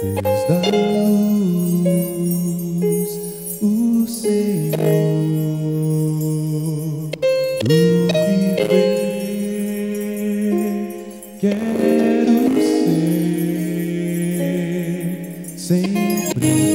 Deus da luz, o Senhor do viver, quero ser sempre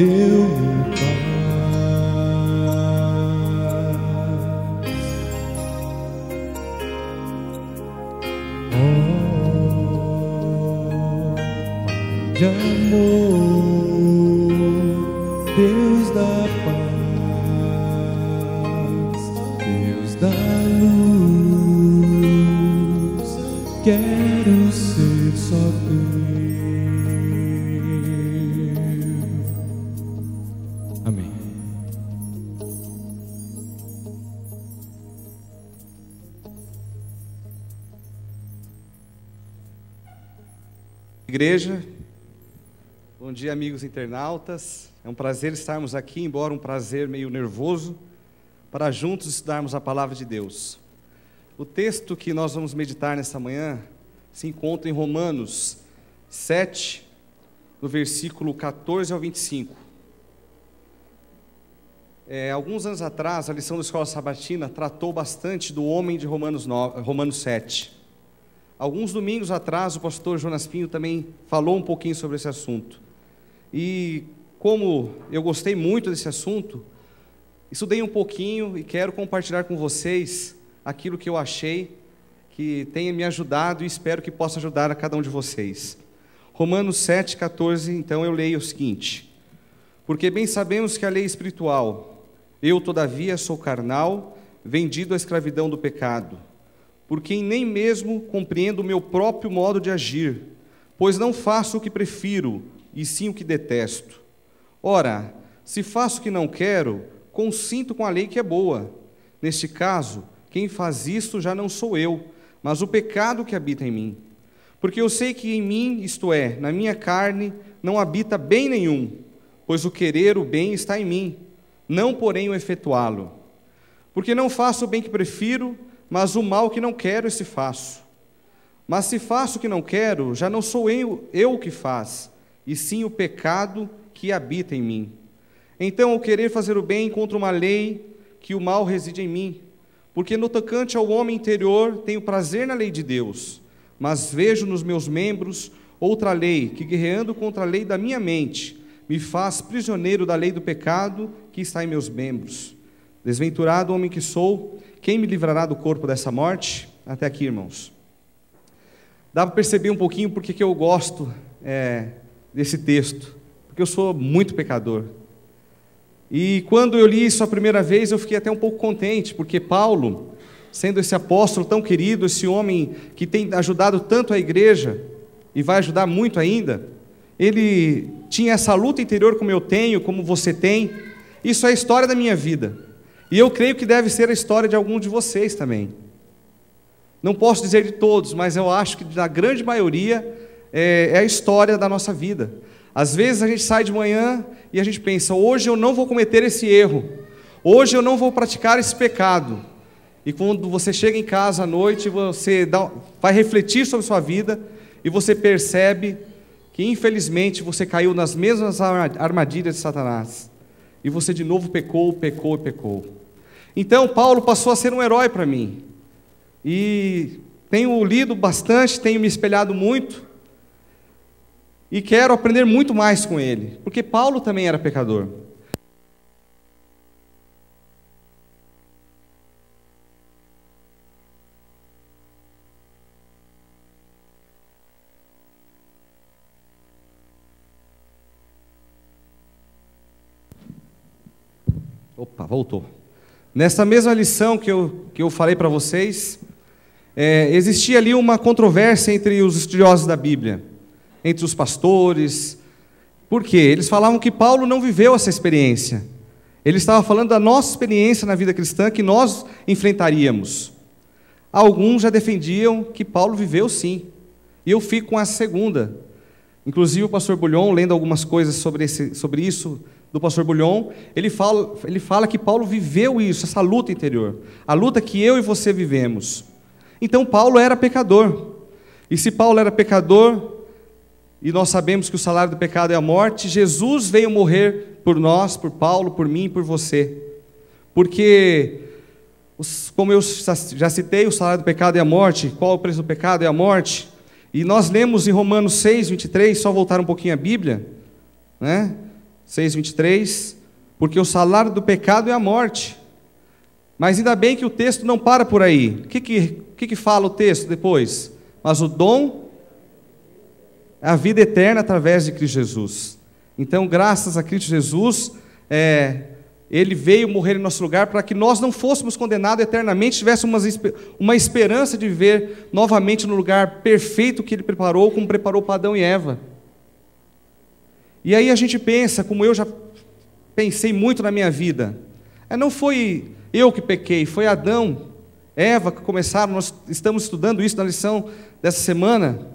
teu. Igreja, bom dia, amigos internautas. É um prazer estarmos aqui, embora um prazer meio nervoso, para juntos estudarmos a palavra de Deus. O texto que nós vamos meditar nesta manhã se encontra em Romanos 7, no versículo 14 ao 25. Alguns anos atrás, a lição da Escola Sabatina tratou bastante do homem de Romanos 7. Alguns domingos atrás, o pastor Jonas Pinho também falou um pouquinho sobre esse assunto. E como eu gostei muito desse assunto, estudei um pouquinho e quero compartilhar com vocês aquilo que eu achei que tenha me ajudado e espero que possa ajudar a cada um de vocês. Romanos 7, 14, então eu leio o seguinte: porque bem sabemos que a lei é espiritual, eu todavia sou carnal, vendido à escravidão do pecado, porque nem mesmo compreendo o meu próprio modo de agir, pois não faço o que prefiro, e sim o que detesto. Ora, se faço o que não quero, consinto com a lei que é boa. Neste caso, quem faz isto já não sou eu, mas o pecado que habita em mim. Porque eu sei que em mim, isto é, na minha carne, não habita bem nenhum, pois o querer o bem está em mim, não porém o efetuá-lo. Porque não faço o bem que prefiro, mas o mal que não quero, esse faço. Mas se faço o que não quero, já não sou eu o que faz, e sim o pecado que habita em mim. Então, ao querer fazer o bem, encontro uma lei que o mal reside em mim. Porque no tocante ao homem interior, tenho prazer na lei de Deus, mas vejo nos meus membros outra lei, que guerreando contra a lei da minha mente, me faz prisioneiro da lei do pecado que está em meus membros. Desventurado homem que sou, quem me livrará do corpo dessa morte? Até aqui, irmãos. Dá para perceber um pouquinho porque que eu gosto desse texto, porque eu sou muito pecador. E quando eu li isso a primeira vez, eu fiquei até um pouco contente, porque Paulo, sendo esse apóstolo tão querido, esse homem que tem ajudado tanto a igreja, e vai ajudar muito ainda, ele tinha essa luta interior como eu tenho, como você tem. Isso é a história da minha vida. E eu creio que deve ser a história de algum de vocês também. Não posso dizer de todos, mas eu acho que na grande maioria é a história da nossa vida. Às vezes a gente sai de manhã e a gente pensa, hoje eu não vou cometer esse erro, hoje eu não vou praticar esse pecado. E quando você chega em casa à noite, você vai refletir sobre sua vida e você percebe que infelizmente você caiu nas mesmas armadilhas de Satanás. E você de novo pecou. Então Paulo passou a ser um herói para mim. E tenho lido bastante, tenho me espelhado muito. E quero aprender muito mais com ele. Porque Paulo também era pecador. Opa, voltou. Nessa mesma lição que eu falei para vocês, existia ali uma controvérsia entre os estudiosos da Bíblia, entre os pastores. Por quê? Eles falavam que Paulo não viveu essa experiência. Ele estava falando da nossa experiência na vida cristã que nós enfrentaríamos. Alguns já defendiam que Paulo viveu sim. E eu fico com a segunda. Inclusive o pastor Bulhon, lendo algumas coisas sobre isso, do pastor Bulhon, ele fala que Paulo viveu isso, essa luta interior, a luta que eu e você vivemos. Então Paulo era pecador, e se Paulo era pecador, e nós sabemos que o salário do pecado é a morte, Jesus veio morrer por nós, por Paulo, por mim e por você, porque, como eu já citei, o salário do pecado é a morte. Qual é o preço do pecado? É a morte. E nós lemos em Romanos 6, 23, só voltar um pouquinho à Bíblia, né? 6:23, porque o salário do pecado é a morte. Mas ainda bem que o texto não para por aí. O que fala o texto depois? Mas o dom é a vida eterna através de Cristo Jesus. Então, graças a Cristo Jesus, Ele veio morrer em nosso lugar para que nós não fôssemos condenados eternamente, tivéssemos uma esperança de viver novamente no lugar perfeito que Ele preparou, como preparou para Adão e Eva. E aí a gente pensa, como eu já pensei muito na minha vida, não foi eu que pequei, foi Adão, Eva que começaram, nós estamos estudando isso na lição dessa semana.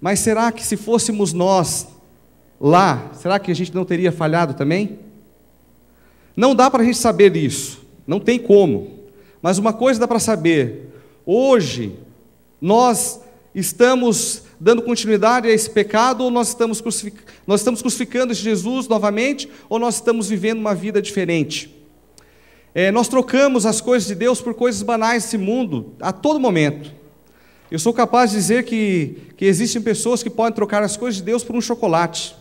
Mas será que se fôssemos nós lá, será que a gente não teria falhado também? Não dá para a gente saber isso, não tem como. Mas uma coisa dá para saber, hoje nós estamos dando continuidade a esse pecado, ou nós estamos crucificando esse Jesus novamente, ou nós estamos vivendo uma vida diferente. Nós trocamos as coisas de Deus por coisas banais desse mundo, a todo momento. Eu sou capaz de dizer que existem pessoas que podem trocar as coisas de Deus por um chocolate,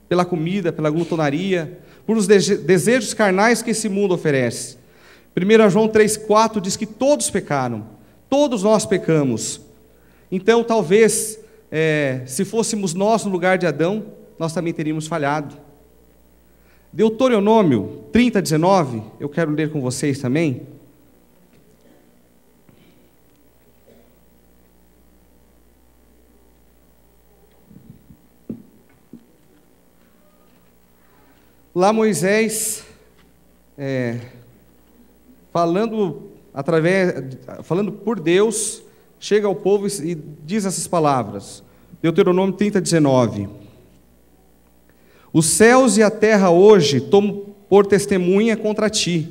pela comida, pela glutonaria, por os desejos carnais que esse mundo oferece. 1 João 3,4 diz que todos pecaram, todos nós pecamos. Então, talvez, se fôssemos nós no lugar de Adão, nós também teríamos falhado. Deuteronômio 30:19, eu quero ler com vocês também. Lá Moisés, falando por Deus, chega ao povo e diz essas palavras. Deuteronômio 30:19. Os céus e a terra hoje tomam por testemunha contra ti,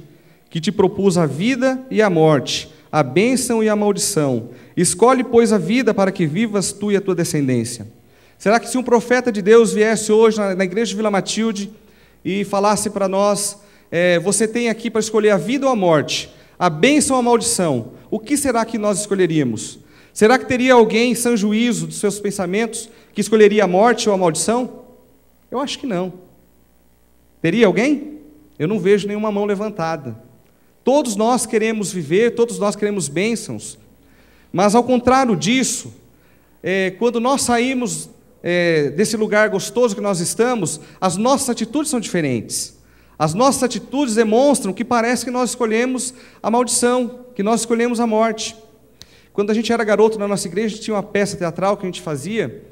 que te propus a vida e a morte, a bênção e a maldição. Escolhe, pois, a vida para que vivas tu e a tua descendência. Será que se um profeta de Deus viesse hoje na igreja de Vila Matilde e falasse para nós, você tem aqui para escolher a vida ou a morte, a bênção ou a maldição, o que será que nós escolheríamos? Será que teria alguém, sem juízo dos seus pensamentos, que escolheria a morte ou a maldição? Eu acho que não. Teria alguém? Eu não vejo nenhuma mão levantada. Todos nós queremos viver, todos nós queremos bênçãos, mas ao contrário disso, quando nós saímos desse lugar gostoso que nós estamos, as nossas atitudes são diferentes. As nossas atitudes demonstram que parece que nós escolhemos a maldição, que nós escolhemos a morte. Quando a gente era garoto na nossa igreja, tinha uma peça teatral que a gente fazia,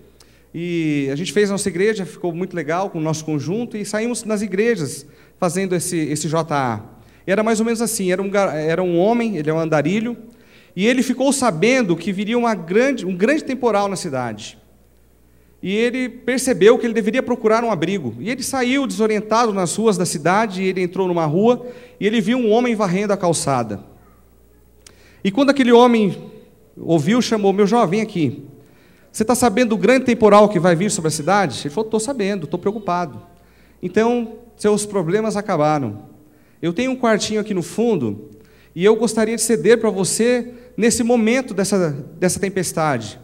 e a gente fez a nossa igreja, ficou muito legal com o nosso conjunto, e saímos nas igrejas fazendo esse JA. E era mais ou menos assim, era um homem, ele é um andarilho, E ele ficou sabendo que viria um grande temporal na cidade. E ele percebeu que ele deveria procurar um abrigo. E ele saiu desorientado nas ruas da cidade, e ele entrou numa rua, e ele viu um homem varrendo a calçada. E quando aquele homem ouviu, chamou: meu jovem, aqui. Você está sabendo do grande temporal que vai vir sobre a cidade? Ele falou: estou sabendo, estou preocupado. Então, seus problemas acabaram. Eu tenho um quartinho aqui no fundo, e eu gostaria de ceder para você nesse momento dessa tempestade.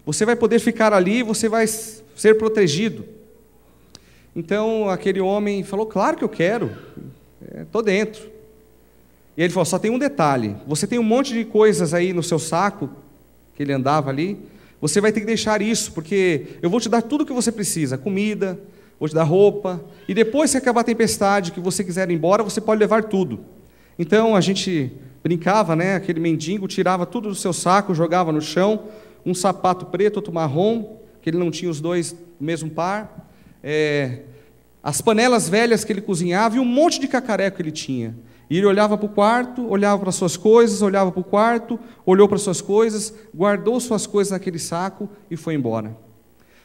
Você vai poder ficar ali, você vai ser protegido. Então, aquele homem falou: claro que eu quero, estou dentro. E ele falou: só tem um detalhe, você tem um monte de coisas aí no seu saco, que ele andava ali, você vai ter que deixar isso, porque eu vou te dar tudo o que você precisa, comida, vou te dar roupa, e depois que acabar a tempestade, que você quiser ir embora, você pode levar tudo. Então, a gente brincava, né? Aquele mendigo tirava tudo do seu saco, jogava no chão, um sapato preto, outro marrom, que ele não tinha os dois no mesmo par, as panelas velhas que ele cozinhava e um monte de cacareco que ele tinha. E ele olhava para o quarto, olhava para suas coisas, olhava para o quarto, olhou para suas coisas, guardou suas coisas naquele saco e foi embora.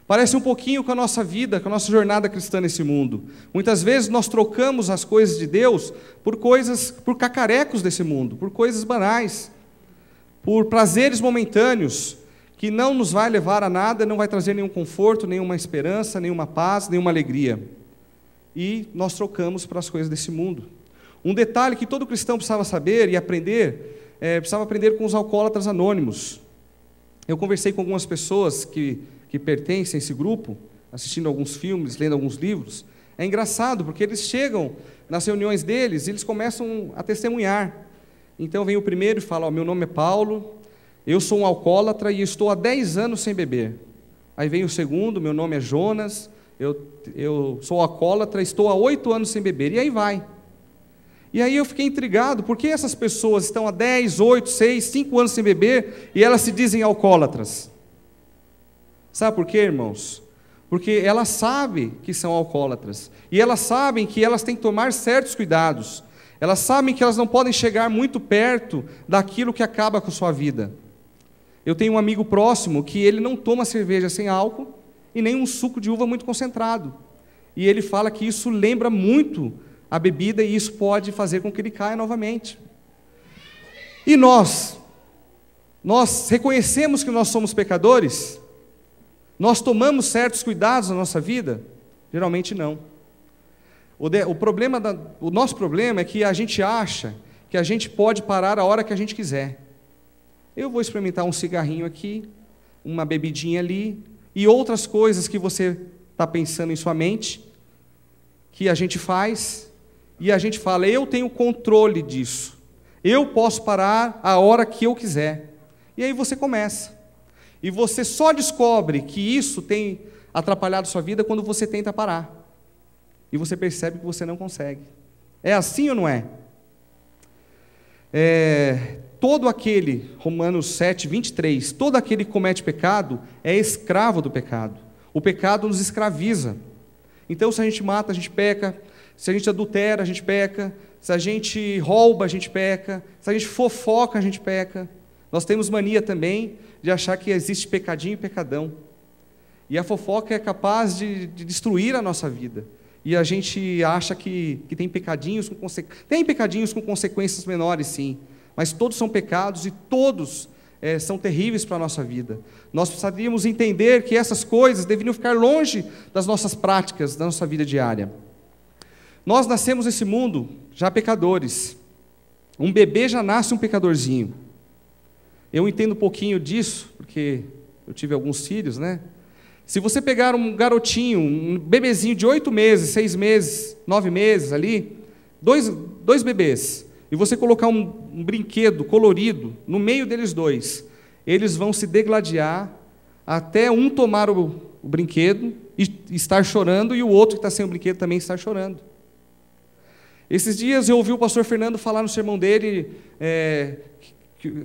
Parece um pouquinho com a nossa vida, com a nossa jornada cristã nesse mundo. Muitas vezes nós trocamos as coisas de Deus por cacarecos desse mundo, por coisas banais, por prazeres momentâneos, que não nos vai levar a nada, não vai trazer nenhum conforto, nenhuma esperança, nenhuma paz, nenhuma alegria. E nós trocamos para as coisas desse mundo. Um detalhe que todo cristão precisava saber e aprender, precisava aprender com os alcoólatras anônimos. Eu conversei com algumas pessoas que pertencem a esse grupo, assistindo alguns filmes, lendo alguns livros. É engraçado, porque eles chegam nas reuniões deles e eles começam a testemunhar. Então vem o primeiro e fala: meu nome é Paulo, eu sou um alcoólatra e estou há 10 anos sem beber. Aí vem o segundo: meu nome é Jonas, eu sou alcoólatra, estou há 8 anos sem beber. E aí vai. E aí eu fiquei intrigado, por que essas pessoas estão há 10, 8, 6, 5 anos sem beber e elas se dizem alcoólatras? Sabe por quê, irmãos? Porque elas sabem que são alcoólatras, e elas sabem que elas têm que tomar certos cuidados, elas sabem que elas não podem chegar muito perto daquilo que acaba com a sua vida. Eu tenho um amigo próximo que ele não toma cerveja sem álcool e nem um suco de uva muito concentrado, e ele fala que isso lembra muito a bebida e isso pode fazer com que ele caia novamente. E nós reconhecemos que nós somos pecadores? Nós tomamos certos cuidados na nossa vida? Geralmente não. O nosso problema é que a gente acha que a gente pode parar a hora que a gente quiser. Eu vou experimentar um cigarrinho aqui, uma bebidinha ali, e outras coisas que você está pensando em sua mente, que a gente faz, e a gente fala: eu tenho controle disso, eu posso parar a hora que eu quiser. E aí você começa. E você só descobre que isso tem atrapalhado sua vida quando você tenta parar. E você percebe que você não consegue. É assim ou não é? Todo aquele, Romanos 7, 23, todo aquele que comete pecado é escravo do pecado. O pecado nos escraviza. Então, se a gente mata, a gente peca. Se a gente adultera, a gente peca. Se a gente rouba, a gente peca. Se a gente fofoca, a gente peca. Nós temos mania também de achar que existe pecadinho e pecadão. E a fofoca é capaz de destruir a nossa vida. E a gente acha que tem pecadinhos com consequências. Tem pecadinhos com consequências menores, sim. Mas todos são pecados e todos são terríveis para a nossa vida. Nós precisaríamos entender que essas coisas deveriam ficar longe das nossas práticas, da nossa vida diária. Nós nascemos nesse mundo já pecadores. Um bebê já nasce um pecadorzinho. Eu entendo um pouquinho disso, porque eu tive alguns filhos, né? Se você pegar um garotinho, um bebezinho de 8 meses, 6 meses, 9 meses ali, dois bebês, e você colocar um brinquedo colorido no meio deles dois, eles vão se degladiar até um tomar o brinquedo e estar chorando, e o outro que está sem o brinquedo também estar chorando. Esses dias eu ouvi o pastor Fernando falar no sermão dele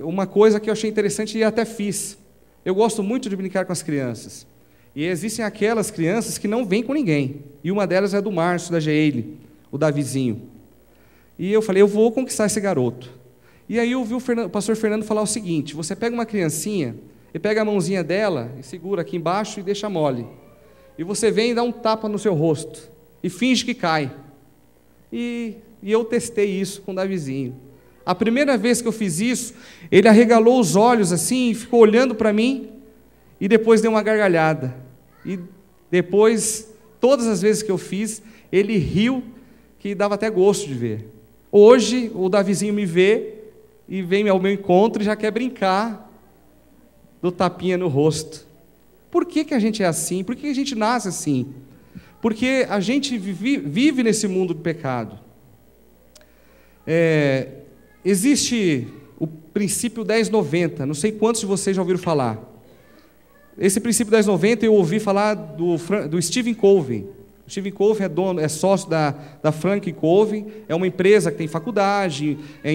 uma coisa que eu achei interessante e até fiz. Eu gosto muito de brincar com as crianças. E existem aquelas crianças que não vêm com ninguém. E uma delas é do Márcio, da Geile, o Davizinho. E eu falei: eu vou conquistar esse garoto. E aí eu ouvi o pastor Fernando falar o seguinte: você pega uma criancinha, e pega a mãozinha dela, e segura aqui embaixo e deixa mole. E você vem e dá um tapa no seu rosto, e finge que cai. E eu testei isso com o Davizinho. A primeira vez que eu fiz isso, ele arregalou os olhos assim, e ficou olhando para mim, e depois deu uma gargalhada. E depois, todas as vezes que eu fiz, ele riu, que dava até gosto de ver. Hoje, o Davizinho me vê, e vem ao meu encontro e já quer brincar do tapinha no rosto. Por que a gente é assim? Por que a gente nasce assim? Porque a gente vive nesse mundo do pecado. Existe o princípio 10-90, não sei quantos de vocês já ouviram falar. Esse princípio 10-90 eu ouvi falar do Stephen Covey. O Stephen Covey é sócio da Franklin Covey, é uma empresa que tem faculdade, é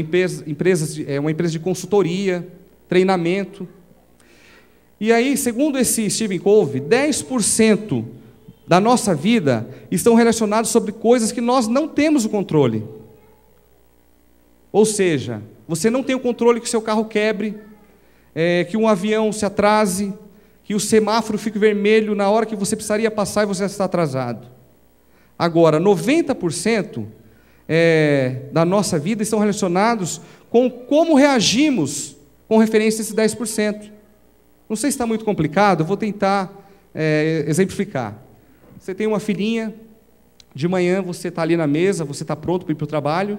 uma empresa de consultoria, treinamento. E aí, segundo esse Stephen Covey, 10% da nossa vida estão relacionados sobre coisas que nós não temos o controle. Ou seja, você não tem o controle que o seu carro quebre, que um avião se atrase, que o semáforo fique vermelho na hora que você precisaria passar e você está atrasado. Agora, 90% da nossa vida estão relacionados com como reagimos com referência a esses 10%. Não sei se está muito complicado, eu vou tentar exemplificar. Você tem uma filhinha, de manhã você está ali na mesa, você está pronto para ir para o trabalho,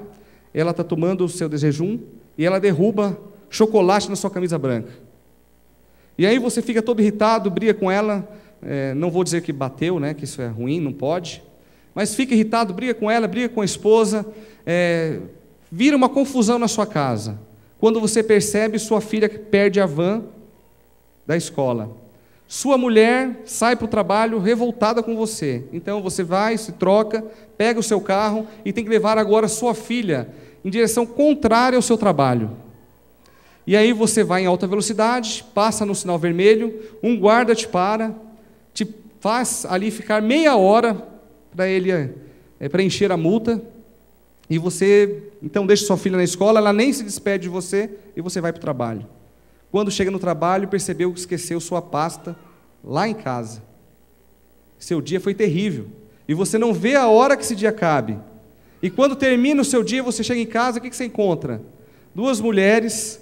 ela está tomando o seu desjejum e ela derruba chocolate na sua camisa branca. E aí você fica todo irritado, briga com ela, não vou dizer que bateu, né, que isso é ruim, não pode, mas fica irritado, briga com ela, briga com a esposa, vira uma confusão na sua casa. Quando você percebe, sua filha perde a van da escola. Sua mulher sai para o trabalho revoltada com você. Então você vai, se troca, pega o seu carro e tem que levar agora sua filha em direção contrária ao seu trabalho. E aí você vai em alta velocidade, passa no sinal vermelho, um guarda te para, te faz ali ficar meia hora para ele preencher a multa, e você então deixa sua filha na escola, ela nem se despede de você, e você vai para o trabalho. Quando chega no trabalho, percebeu que esqueceu sua pasta lá em casa. Seu dia foi terrível, e você não vê a hora que esse dia acabe. E quando termina o seu dia, você chega em casa, o que você encontra? Duas mulheres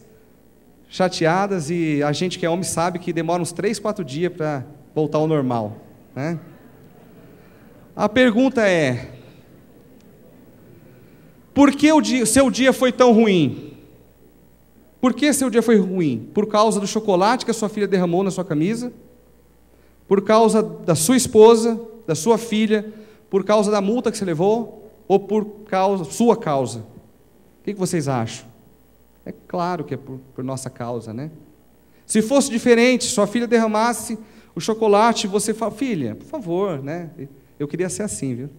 chateadas, e a gente que é homem sabe que demora uns 3-4 dias para voltar ao normal, né? A pergunta é: por que seu dia foi tão ruim? Por que seu dia foi ruim? Por causa do chocolate que a sua filha derramou na sua camisa? Por causa da sua esposa, da sua filha? Por causa da multa que você levou? Ou por sua causa? O que vocês acham? É claro que é por nossa causa, né? Se fosse diferente, sua filha derramasse o chocolate, você fala: filha, por favor, né? Eu queria ser assim, viu?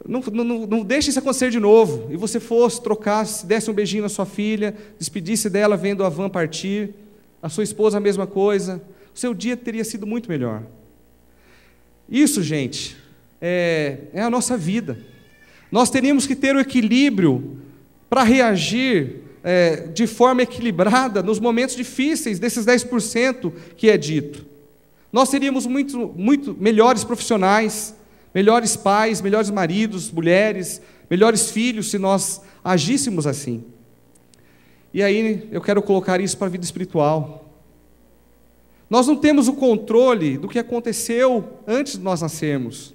Não deixe isso acontecer de novo. E você fosse, trocasse, desse um beijinho na sua filha, despedisse dela vendo a van partir, a sua esposa a mesma coisa, o seu dia teria sido muito melhor. Isso, gente, é a nossa vida. Nós teríamos que ter o equilíbrio para reagir de forma equilibrada nos momentos difíceis desses 10% que é dito. Nós seríamos muito melhores profissionais, melhores pais, melhores maridos, mulheres, melhores filhos, se nós agíssemos assim. E aí eu quero colocar isso para a vida espiritual. Nós não temos o controle do que aconteceu antes de nós nascermos,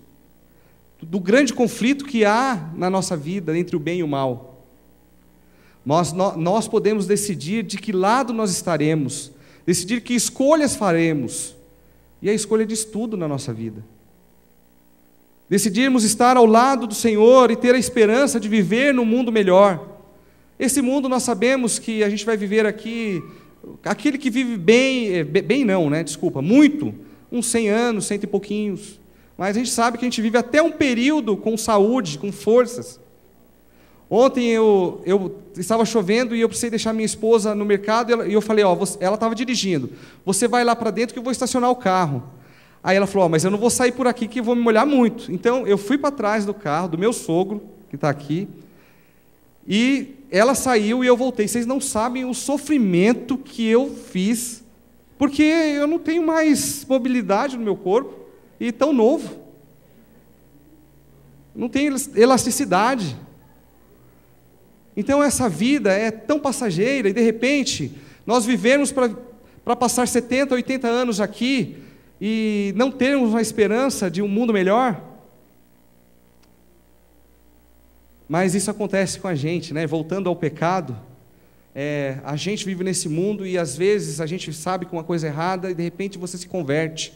do grande conflito que há na nossa vida entre o bem e o mal. Nós podemos decidir de que lado nós estaremos, decidir que escolhas faremos, e a escolha diz tudo na nossa vida. Decidirmos estar ao lado do Senhor e ter a esperança de viver num mundo melhor. Esse mundo nós sabemos que a gente vai viver aqui, aquele que vive muito, uns 100 anos, 100 e pouquinhos, mas a gente sabe que a gente vive até um período com saúde, com forças. Ontem eu estava chovendo e eu precisei deixar minha esposa no mercado, e eu falei, ela estava dirigindo, você vai lá para dentro que eu vou estacionar o carro. Aí ela falou, mas eu não vou sair por aqui que eu vou me molhar muito. Então eu fui para trás do carro, do meu sogro, que está aqui, E ela saiu e eu voltei. Vocês não sabem o sofrimento que eu fiz, porque eu não tenho mais mobilidade no meu corpo, e tão novo. Não tem elasticidade. Então essa vida é tão passageira, e de repente, nós vivemos para passar 70, 80 anos aqui, e não termos uma esperança de um mundo melhor. Mas isso acontece com a gente, né? Voltando ao pecado, a gente vive nesse mundo e às vezes a gente sabe que uma coisa é errada e de repente você se converte.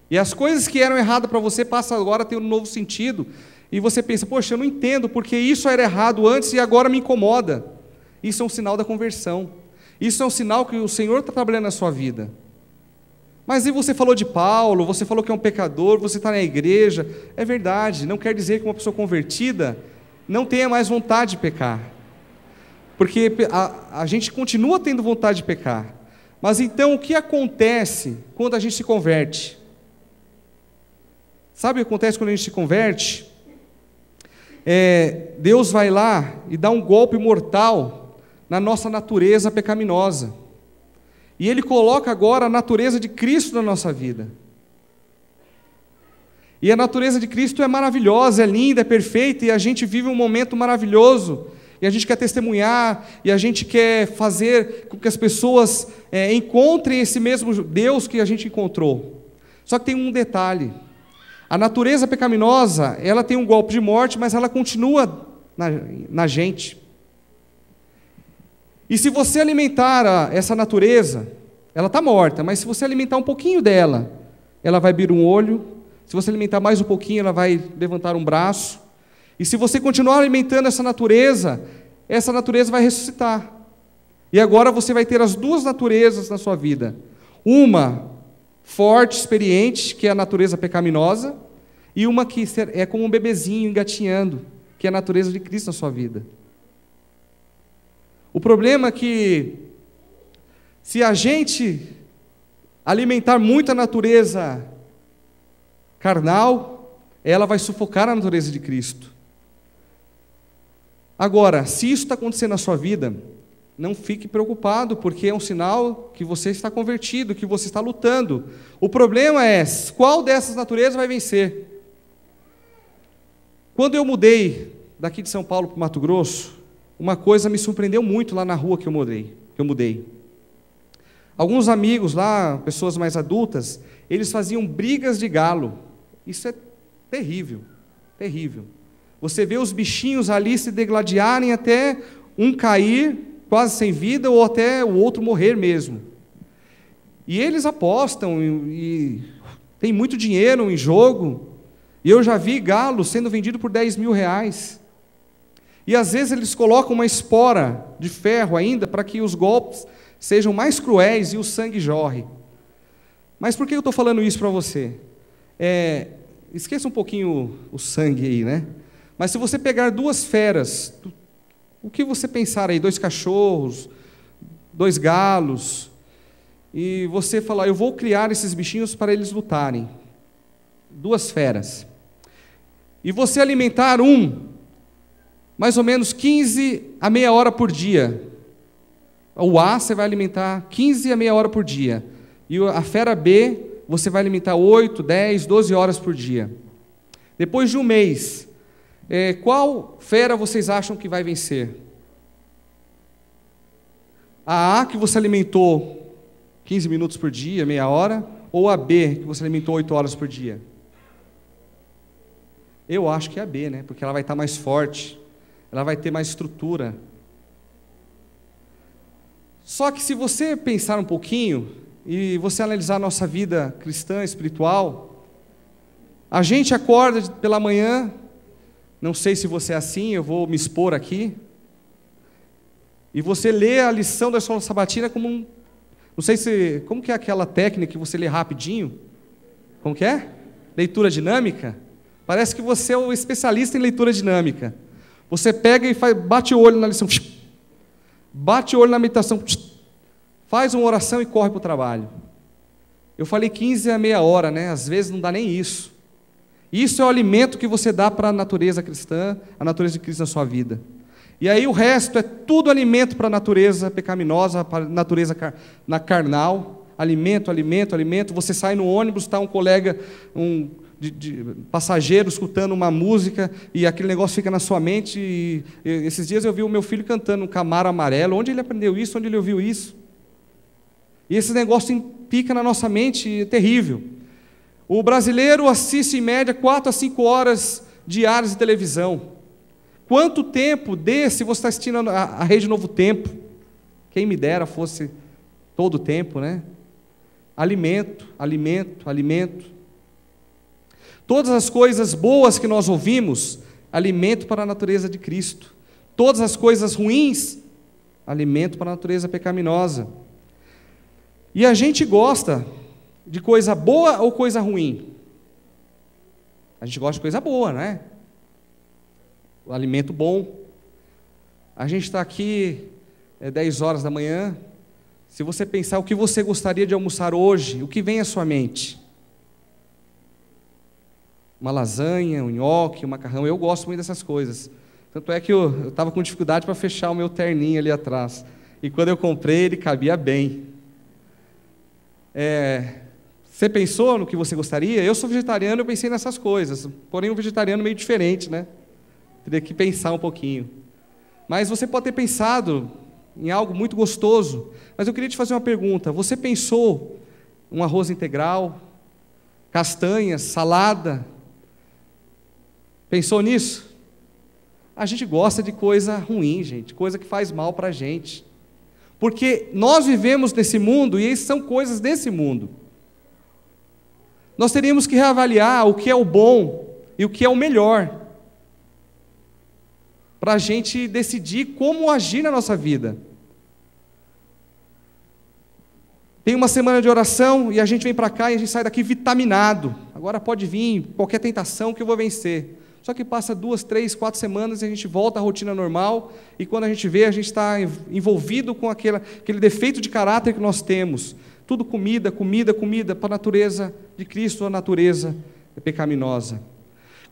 E as coisas que eram erradas para você passam agora a ter um novo sentido. E você pensa, poxa, eu não entendo porque isso era errado antes e agora me incomoda. Isso é um sinal da conversão. Isso é um sinal que o Senhor está trabalhando na sua vida. Mas e você falou de Paulo, você falou que é um pecador, você está na igreja. É verdade, não quer dizer que uma pessoa convertida não tenha mais vontade de pecar. Porque a gente continua tendo vontade de pecar. Mas então o que acontece quando a gente se converte? Sabe o que acontece quando a gente se converte? Deus vai lá e dá um golpe mortal na nossa natureza pecaminosa. E Ele coloca agora a natureza de Cristo na nossa vida. E a natureza de Cristo é maravilhosa, é linda, é perfeita, e a gente vive um momento maravilhoso, e a gente quer testemunhar, e a gente quer fazer com que as pessoas encontrem esse mesmo Deus que a gente encontrou. Só que tem um detalhe: a natureza pecaminosa, ela tem um golpe de morte, mas ela continua na gente. E se você alimentar essa natureza, ela está morta, mas se você alimentar um pouquinho dela, ela vai abrir um olho. Se você alimentar mais um pouquinho, ela vai levantar um braço. E se você continuar alimentando essa natureza vai ressuscitar. E agora você vai ter as duas naturezas na sua vida. Uma forte, experiente, que é a natureza pecaminosa, e uma que é como um bebezinho engatinhando, que é a natureza de Cristo na sua vida. O problema é que, se a gente alimentar muito a natureza carnal, ela vai sufocar a natureza de Cristo. Agora, se isso está acontecendo na sua vida, não fique preocupado, porque é um sinal que você está convertido, que você está lutando. O problema é, qual dessas naturezas vai vencer? Quando eu mudei daqui de São Paulo para o Mato Grosso, uma coisa me surpreendeu muito lá na rua que eu mudei. Alguns amigos lá, pessoas mais adultas, eles faziam brigas de galo. Isso é terrível, terrível. Você vê os bichinhos ali se degladiarem até um cair quase sem vida ou até o outro morrer mesmo. E eles apostam e tem muito dinheiro em jogo. E eu já vi galo sendo vendido por 10 mil reais. E às vezes eles colocam uma espora de ferro ainda para que os golpes sejam mais cruéis e o sangue jorre. Mas por que eu estou falando isso para você? Esqueça um pouquinho o sangue aí, né? Mas se você pegar duas feras, o que você pensar aí? 2 cachorros, 2 galos, e você falar, eu vou criar esses bichinhos para eles lutarem. 2 feras. E você alimentar mais ou menos 15 a meia hora por dia. O A você vai alimentar 15 a meia hora por dia. E a fera B você vai alimentar 8, 10, 12 horas por dia. Depois de um mês, qual fera vocês acham que vai vencer? A que você alimentou 15 minutos por dia, meia hora, ou a B, que você alimentou 8 horas por dia? Eu acho que é a B, né? Porque ela vai estar mais forte, ela vai ter mais estrutura. Só que se você pensar um pouquinho, e você analisar a nossa vida cristã, espiritual, a gente acorda pela manhã, não sei se você é assim, eu vou me expor aqui, e você lê a lição da escola sabatina como não sei se, como que é aquela técnica que você lê rapidinho? Como que é? Leitura dinâmica? Parece que você é um especialista em leitura dinâmica. Você pega e bate o olho na lição, bate o olho na meditação, faz uma oração e corre para o trabalho. Eu falei 15 a meia hora, né? Às vezes não dá nem isso. Isso é o alimento que você dá para a natureza cristã, a natureza de Cristo na sua vida. E aí o resto é tudo alimento para a natureza pecaminosa, para a natureza carnal. Alimento, alimento, alimento. Você sai no ônibus, está um colega, de passageiro escutando uma música e aquele negócio fica na sua mente. E esses dias eu vi o meu filho cantando um Camaro amarelo. Onde ele aprendeu isso? Onde ele ouviu isso? E esse negócio fica na nossa mente, é terrível. O brasileiro assiste em média 4 a 5 horas diárias de televisão. Quanto tempo desse você está assistindo a Rede Novo Tempo? Quem me dera fosse todo o tempo, né? Alimento, alimento, alimento. Todas as coisas boas que nós ouvimos, alimento para a natureza de Cristo. Todas as coisas ruins, alimento para a natureza pecaminosa. E a gente gosta de coisa boa ou coisa ruim? A gente gosta de coisa boa, né? O alimento bom. A gente está aqui 10 horas da manhã. Se você pensar o que você gostaria de almoçar hoje, o que vem à sua mente? Uma lasanha, um nhoque, um macarrão. Eu gosto muito dessas coisas. Tanto é que eu estava com dificuldade para fechar o meu terninho ali atrás. E quando eu comprei, ele cabia bem. Você pensou no que você gostaria? Eu sou vegetariano, eu pensei nessas coisas. Porém, um vegetariano meio diferente, né? Teria que pensar um pouquinho. Mas você pode ter pensado em algo muito gostoso. Mas eu queria te fazer uma pergunta. Você pensou em um arroz integral, castanhas, salada? Pensou nisso? A gente gosta de coisa ruim, gente. Coisa que faz mal para a gente. Porque nós vivemos nesse mundo e essas são coisas desse mundo. Nós teríamos que reavaliar o que é o bom e o que é o melhor, para a gente decidir como agir na nossa vida. Tem uma semana de oração e a gente vem para cá e a gente sai daqui vitaminado. Agora pode vir qualquer tentação que eu vou vencer. Só que passa 2, 3, 4 semanas e a gente volta à rotina normal, e quando a gente vê, a gente está envolvido com aquele defeito de caráter que nós temos. Tudo comida, comida, comida, para a natureza de Cristo, a natureza pecaminosa.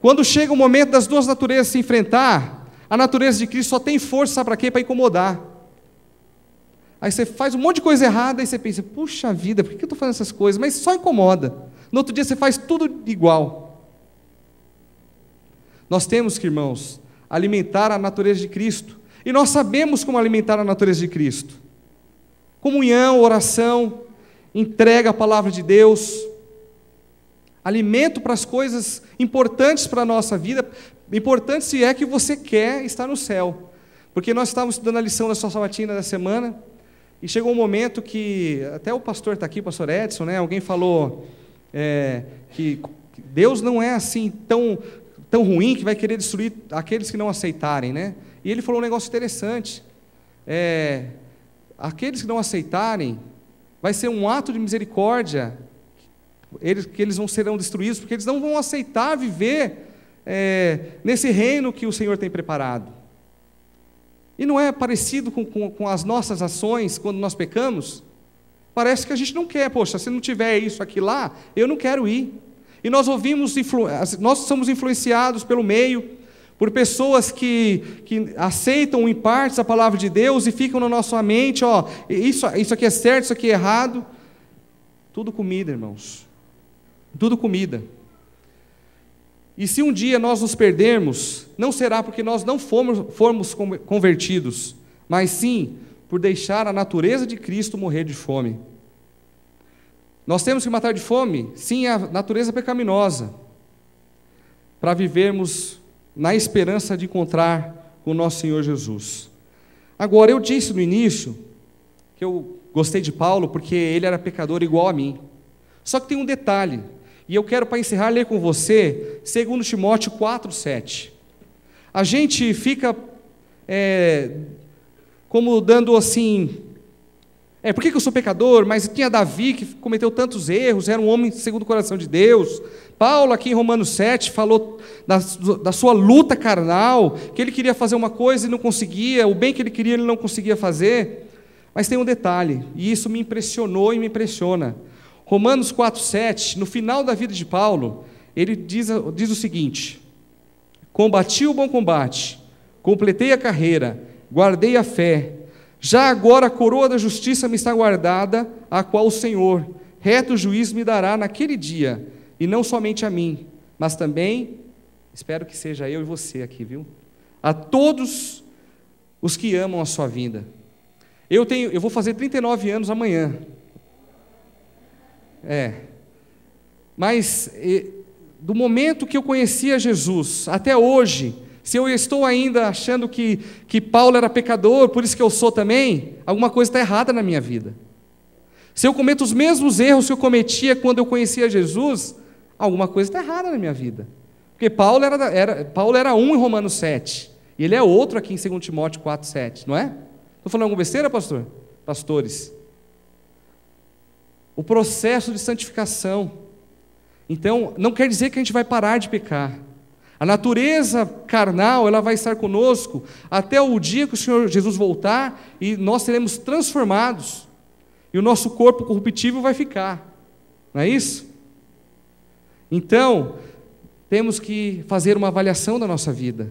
Quando chega o momento das duas naturezas se enfrentar, a natureza de Cristo só tem força, sabe para quê? Para incomodar. Aí você faz um monte de coisa errada e você pensa, puxa vida, por que eu estou fazendo essas coisas? Mas só incomoda. No outro dia você faz tudo igual. Nós temos que, irmãos, alimentar a natureza de Cristo. E nós sabemos como alimentar a natureza de Cristo. Comunhão, oração, entrega à palavra de Deus, alimento para as coisas importantes para a nossa vida, importante se é que você quer estar no céu. Porque nós estávamos estudando a lição da sua sabatina da semana, e chegou um momento que, até o pastor está aqui, o pastor Edson, né, alguém falou que Deus não é assim tão ruim que vai querer destruir aqueles que não aceitarem, né? E ele falou um negócio interessante, aqueles que não aceitarem, vai ser um ato de misericórdia, que eles serão destruídos, porque eles não vão aceitar viver nesse reino que o Senhor tem preparado. E não é parecido com as nossas ações quando nós pecamos? Parece que a gente não quer, poxa, se não tiver isso aqui lá, eu não quero ir. E nós nós somos influenciados pelo meio, por pessoas que aceitam em partes a palavra de Deus e ficam na nossa mente, isso aqui é certo, isso aqui é errado. Tudo comida, irmãos. Tudo comida. E se um dia nós nos perdermos, não será porque nós não formos convertidos, mas sim por deixar a natureza de Cristo morrer de fome. Nós temos que matar de fome, sim, a natureza pecaminosa, para vivermos na esperança de encontrar com o nosso Senhor Jesus. Agora, eu disse no início que eu gostei de Paulo porque ele era pecador igual a mim. Só que tem um detalhe, e eu quero, para encerrar, ler com você 2 Timóteo 4:7. A gente fica como dando assim, por que eu sou pecador? Mas tinha Davi que cometeu tantos erros, era um homem segundo o coração de Deus. Paulo aqui em Romanos 7 falou da sua luta carnal, que ele queria fazer uma coisa e não conseguia, o bem que ele queria ele não conseguia fazer. Mas tem um detalhe, e isso me impressionou e me impressiona. Romanos 4:7, no final da vida de Paulo, ele diz o seguinte: combati o bom combate, completei a carreira, guardei a fé. Já agora a coroa da justiça me está guardada, a qual o Senhor, reto juiz, me dará naquele dia, e não somente a mim, mas também, espero que seja eu e você aqui, viu? A todos os que amam a sua vida. Eu vou fazer 39 anos amanhã. Mas do momento que eu conhecia Jesus até hoje, se eu estou ainda achando que Paulo era pecador, por isso que eu sou também, alguma coisa está errada na minha vida. Se eu cometo os mesmos erros que eu cometia quando eu conhecia Jesus, alguma coisa está errada na minha vida. Porque Paulo era um em Romanos 7, e ele é outro aqui em 2 Timóteo 4:7, não é? Estou falando alguma besteira, pastor? Pastores. O processo de santificação. Então, não quer dizer que a gente vai parar de pecar. A natureza carnal, ela vai estar conosco até o dia que o Senhor Jesus voltar e nós seremos transformados. E o nosso corpo corruptível vai ficar. Não é isso? Então, temos que fazer uma avaliação da nossa vida.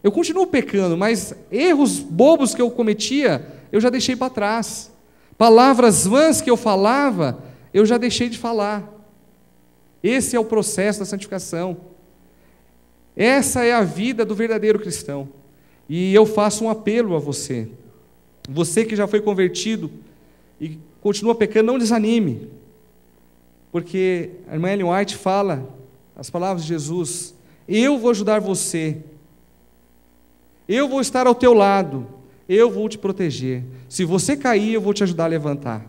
Eu continuo pecando, mas erros bobos que eu cometia, eu já deixei para trás. Palavras vãs que eu falava, eu já deixei de falar. Esse é o processo da santificação. Essa é a vida do verdadeiro cristão. E eu faço um apelo a você. Você que já foi convertido e continua pecando, não desanime. Porque a irmã Ellen White fala as palavras de Jesus: eu vou ajudar você. Eu vou estar ao teu lado. Eu vou te proteger. Se você cair, eu vou te ajudar a levantar.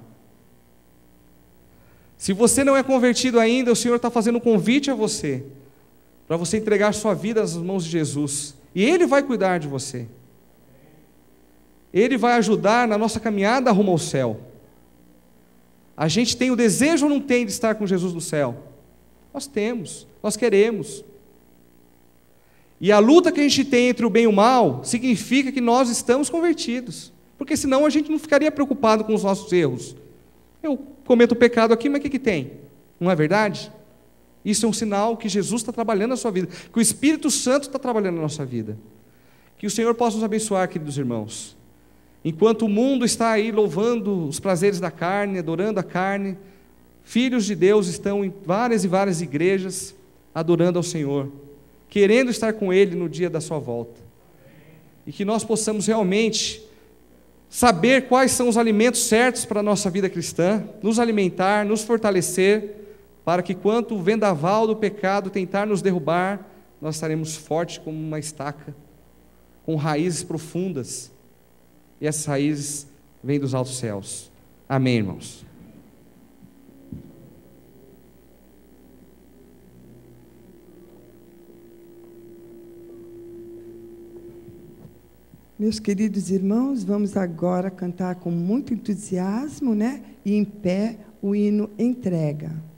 Se você não é convertido ainda, o Senhor está fazendo um convite a você, para você entregar sua vida nas mãos de Jesus, e Ele vai cuidar de você. Ele vai ajudar na nossa caminhada rumo ao céu. A gente tem o desejo ou não tem de estar com Jesus no céu? Nós temos, nós queremos. E a luta que a gente tem entre o bem e o mal, significa que nós estamos convertidos, porque senão a gente não ficaria preocupado com os nossos erros. Eu cometo pecado aqui, mas o que tem? Não é verdade? Isso é um sinal que Jesus está trabalhando na sua vida, que o Espírito Santo está trabalhando na nossa vida. Que o Senhor possa nos abençoar, queridos irmãos. Enquanto o mundo está aí louvando os prazeres da carne, adorando a carne, filhos de Deus estão em várias e várias igrejas adorando ao Senhor, querendo estar com Ele no dia da sua volta. E que nós possamos realmente saber quais são os alimentos certos para a nossa vida cristã, nos alimentar, nos fortalecer, para que quando o vendaval do pecado tentar nos derrubar, nós estaremos fortes como uma estaca, com raízes profundas, e essas raízes vêm dos altos céus. Amém, irmãos? Meus queridos irmãos, vamos agora cantar com muito entusiasmo, né? E em pé, o hino Entrega.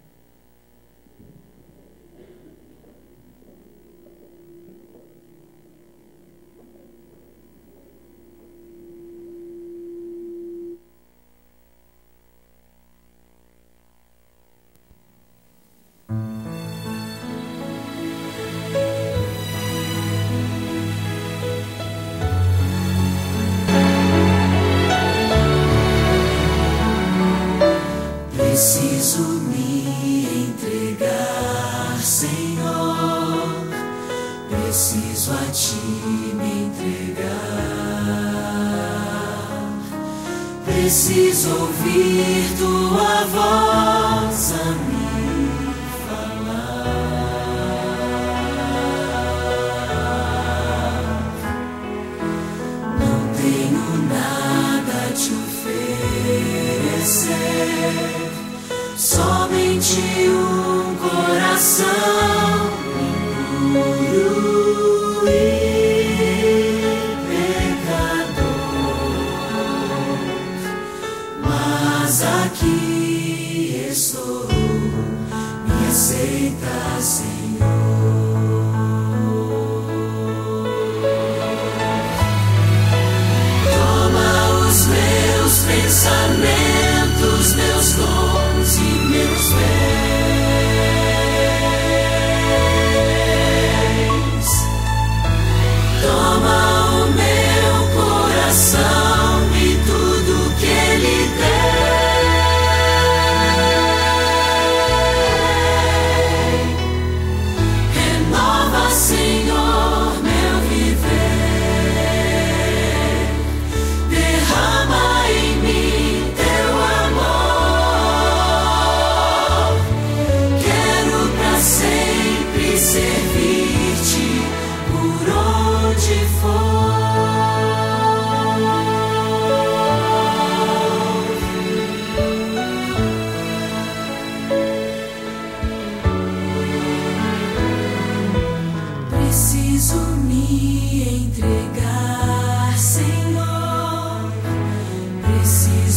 Preciso me entregar, Senhor. Preciso a Ti me entregar. Preciso ouvir Tua voz a me falar. Não tenho nada a Te oferecer, somente um coração impuro e pecador. Mas aqui estou, me aceita, Senhor. Toma os meus pensamentos, meus dons e meus bens. Toma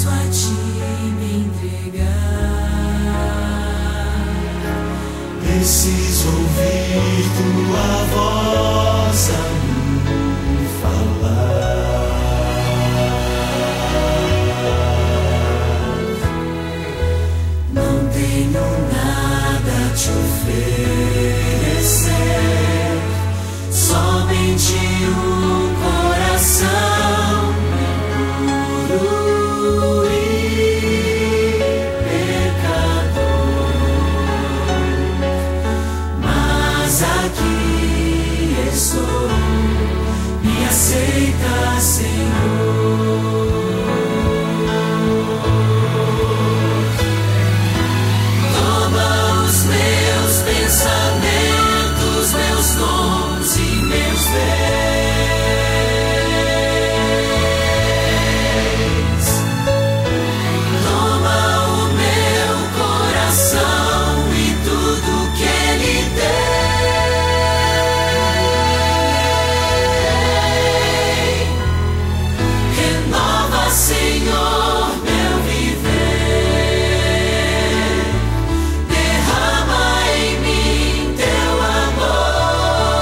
posso a ti me entregar. Preciso ouvir tua voz a me falar. Não tenho nada a te oferecer, somente um coração puro e pecador. Mas aqui estou, me aceita, Senhor. Toma os meus pensamentos, meus dons e meus bens. Toma o meu coração e tudo que ele tem. Renova, Senhor, meu viver. Derrama em mim teu amor.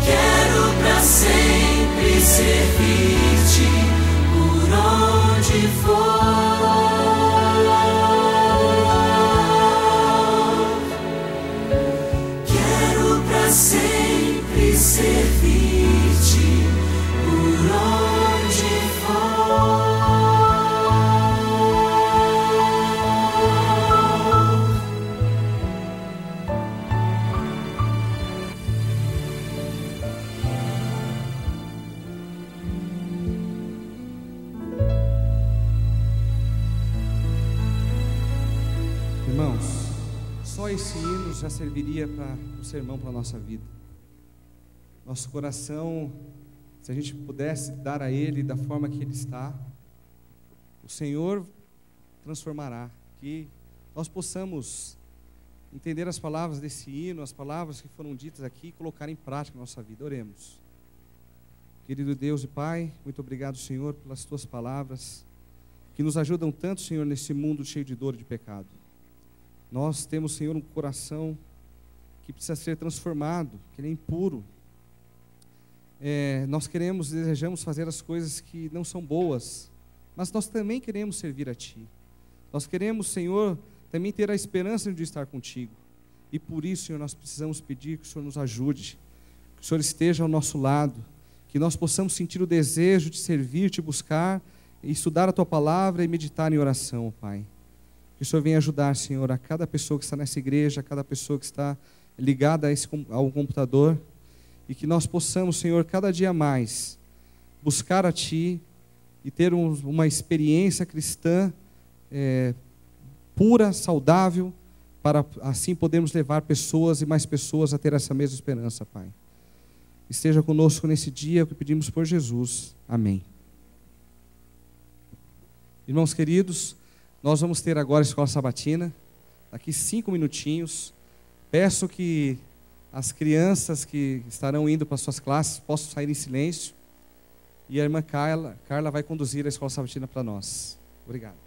Quero pra sempre servir-te por onde for. Quero pra sempre servir-te por onde for. Irmãos, só esse hino já serviria para um sermão para a nossa vida. Nosso coração, se a gente pudesse dar a Ele da forma que Ele está, o Senhor transformará. Que nós possamos entender as palavras desse hino, as palavras que foram ditas aqui, e colocar em prática na nossa vida. Oremos. Querido Deus e Pai, muito obrigado, Senhor, pelas Tuas palavras, que nos ajudam tanto, Senhor, nesse mundo cheio de dor e de pecado. Nós temos, Senhor, um coração que precisa ser transformado, que ele é impuro. Nós queremos, desejamos fazer as coisas que não são boas, mas nós também queremos servir a Ti. Nós queremos, Senhor, também ter a esperança de estar contigo. E por isso, Senhor, nós precisamos pedir que o Senhor nos ajude, que o Senhor esteja ao nosso lado, que nós possamos sentir o desejo de servir, te buscar, estudar a Tua palavra e meditar em oração, Pai. Que o Senhor venha ajudar, Senhor, a cada pessoa que está nessa igreja, a cada pessoa que está ligada ao computador, e que nós possamos, Senhor, cada dia mais buscar a Ti e ter uma experiência cristã pura, saudável, para assim podermos levar pessoas e mais pessoas a ter essa mesma esperança, Pai. Esteja conosco nesse dia, que pedimos por Jesus. Amém. Irmãos queridos, nós vamos ter agora a escola sabatina, daqui 5 minutinhos. Peço que as crianças que estarão indo para suas classes possam sair em silêncio. E a irmã Carla vai conduzir a escola sabatina para nós. Obrigado.